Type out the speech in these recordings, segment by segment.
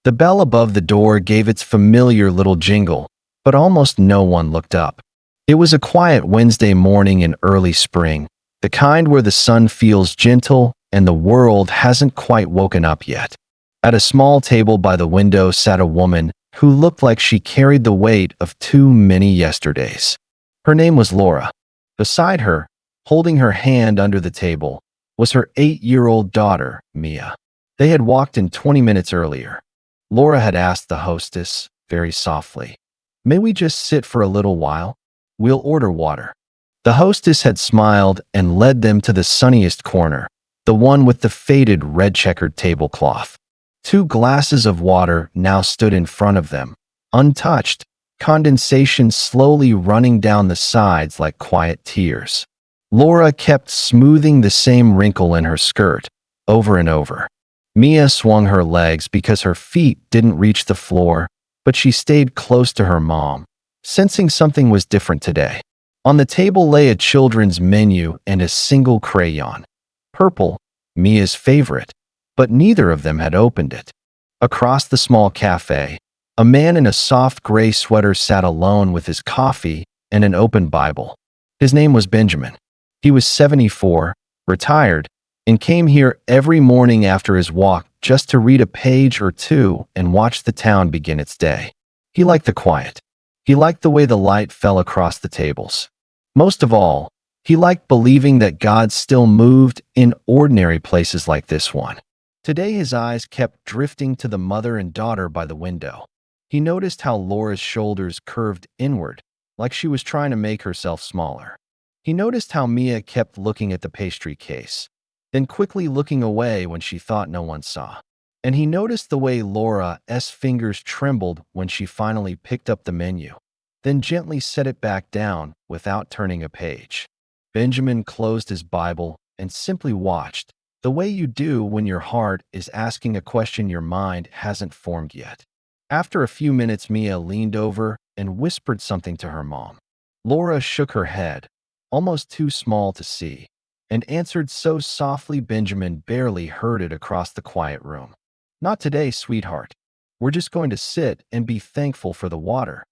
The bell above the door gave its familiar little jingle, but almost no one looked up. It was a quiet Wednesday morning in early spring, the kind where the sun feels gentle and the world hasn't quite woken up yet. At a small table by the window sat a woman who looked like she carried the weight of too many yesterdays. Her name was Laura. Beside her, holding her hand under the table, was her 8-year-old daughter, Mia. They had walked in 20 minutes earlier. Laura had asked the hostess, very softly, "May we just sit for a little while? We'll order water." The hostess had smiled and led them to the sunniest corner, the one with the faded red checkered tablecloth. 2 glasses of water now stood in front of them, untouched, condensation slowly running down the sides like quiet tears. Laura kept smoothing the same wrinkle in her skirt, over and over. Mia swung her legs because her feet didn't reach the floor, but she stayed close to her mom, sensing something was different today. On the table lay a children's menu and a single crayon. Purple, Mia's favorite, but neither of them had opened it. Across the small cafe, a man in a soft gray sweater sat alone with his coffee and an open Bible. His name was Benjamin. He was 74, retired, and came here every morning after his walk just to read a page or two and watch the town begin its day. He liked the quiet. He liked the way the light fell across the tables. Most of all, he liked believing that God still moved in ordinary places like this one. Today his eyes kept drifting to the mother and daughter by the window. He noticed how Laura's shoulders curved inward, like she was trying to make herself smaller. He noticed how Mia kept looking at the pastry case, then quickly looking away when she thought no one saw. And he noticed the way Laura's fingers trembled when she finally picked up the menu, then gently set it back down without turning a page. Benjamin closed his Bible and simply watched, the way you do when your heart is asking a question your mind hasn't formed yet. After a few minutes, Mia leaned over and whispered something to her mom. Laura shook her head, almost too small to see, and answered so softly Benjamin barely heard it across the quiet room. "Not today, sweetheart. We're just going to sit and be thankful for the water."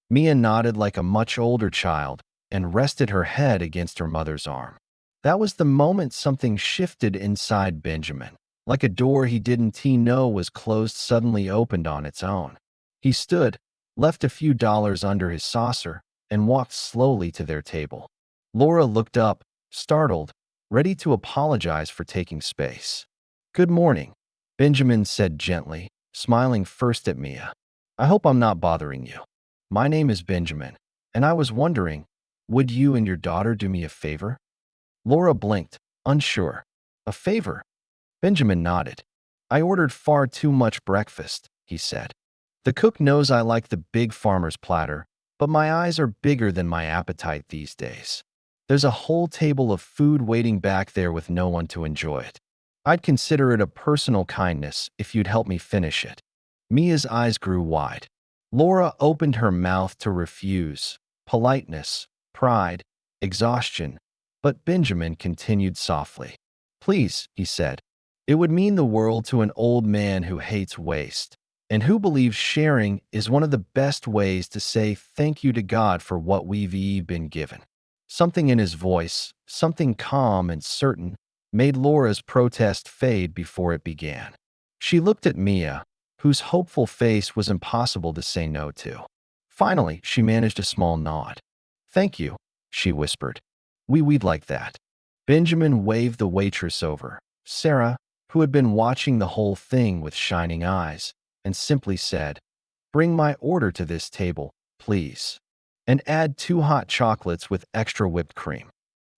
Mia nodded like a much older child and rested her head against her mother's arm. That was the moment something shifted inside Benjamin, like a door he didn't know was closed suddenly opened on its own. He stood, left a few dollars under his saucer, and walked slowly to their table. Laura looked up, startled, ready to apologize for taking space. "Good morning," Benjamin said gently, smiling first at Mia. "I hope I'm not bothering you. My name is Benjamin, and I was wondering, would you and your daughter do me a favor?" Laura blinked, unsure. "A favor?" Benjamin nodded. "I ordered far too much breakfast," he said. "The cook knows I like the big farmer's platter, but my eyes are bigger than my appetite these days. There's a whole table of food waiting back there with no one to enjoy it. I'd consider it a personal kindness if you'd help me finish it." Mia's eyes grew wide. Laura opened her mouth to refuse. Politeness, pride, exhaustion. But Benjamin continued softly. "Please," he said. "It would mean the world to an old man who hates waste, and who believes sharing is one of the best ways to say thank you to God for what we've been given." Something in his voice, something calm and certain, made Laura's protest fade before it began. She looked at Mia, whose hopeful face was impossible to say no to. Finally, she managed a small nod. "Thank you," she whispered. We'd like that." Benjamin waved the waitress over, Sarah, who had been watching the whole thing with shining eyes, and simply said, "Bring my order to this table, please. And add 2 hot chocolates with extra whipped cream."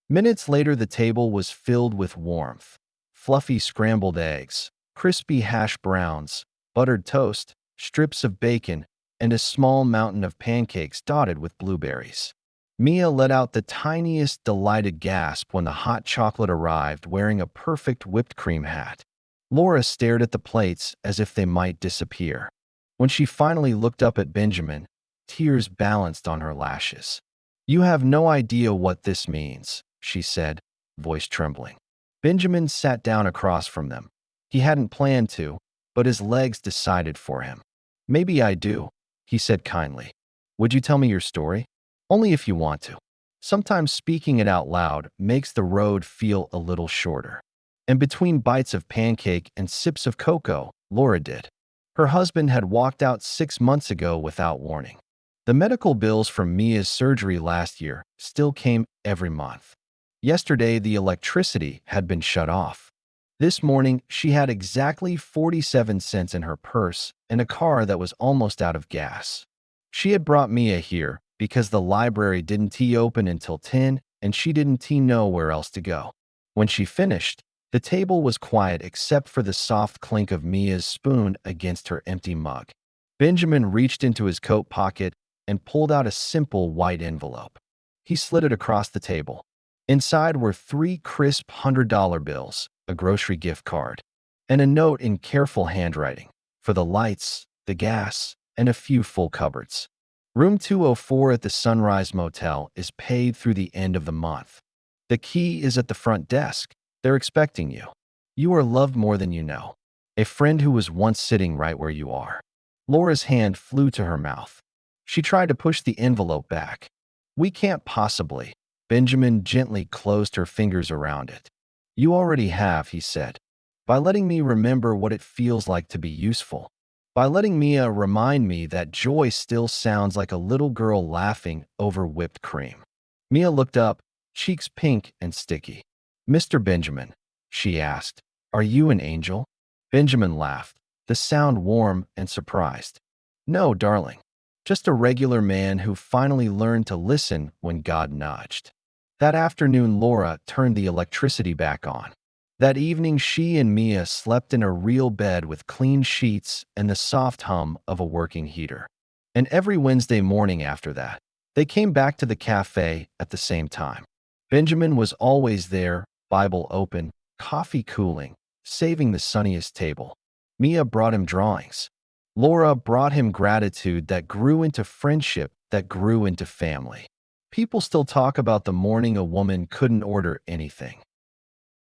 Minutes later, the table was filled with warmth. Fluffy scrambled eggs, crispy hash browns, buttered toast, strips of bacon, and a small mountain of pancakes dotted with blueberries. Mia let out the tiniest delighted gasp when the hot chocolate arrived wearing a perfect whipped cream hat. Laura stared at the plates as if they might disappear. When she finally looked up at Benjamin, tears balanced on her lashes. "You have no idea what this means," she said, voice trembling. Benjamin sat down across from them. He hadn't planned to, but his legs decided for him. "Maybe I do," he said kindly. "Would you tell me your story?" "Only if you want to." Sometimes speaking it out loud makes the road feel a little shorter. And between bites of pancake and sips of cocoa, Laura did. Her husband had walked out 6 months ago without warning. The medical bills from Mia's surgery last year still came every month. Yesterday, the electricity had been shut off. This morning, she had exactly 47 cents in her purse and a car that was almost out of gas. She had brought Mia here because the library didn't tea open until 10 and she didn't tea know where else to go. When she finished, the table was quiet except for the soft clink of Mia's spoon against her empty mug. Benjamin reached into his coat pocket and pulled out a simple white envelope. He slid it across the table. Inside were 3 crisp $100 bills, a grocery gift card, and a note in careful handwriting for the lights, the gas, and a few full cupboards. Room 204 at the Sunrise Motel is paid through the end of the month. The key is at the front desk. They're expecting you. You are loved more than you know. A friend who was once sitting right where you are. Laura's hand flew to her mouth. She tried to push the envelope back. "We can't possibly." Benjamin gently closed her fingers around it. "You already have," he said. "By letting me remember what it feels like to be useful. By letting Mia remind me that joy still sounds like a little girl laughing over whipped cream." Mia looked up, cheeks pink and sticky. "Mr. Benjamin," she asked, "are you an angel?" Benjamin laughed, the sound warm and surprised. "No, darling. Just a regular man who finally learned to listen when God nudged." That afternoon, Laura turned the electricity back on. That evening, she and Mia slept in a real bed with clean sheets and the soft hum of a working heater. And every Wednesday morning after that, they came back to the cafe at the same time. Benjamin was always there, Bible open, coffee cooling, saving the sunniest table. Mia brought him drawings. Laura brought him gratitude that grew into friendship, that grew into family. People still talk about the morning a woman couldn't order anything.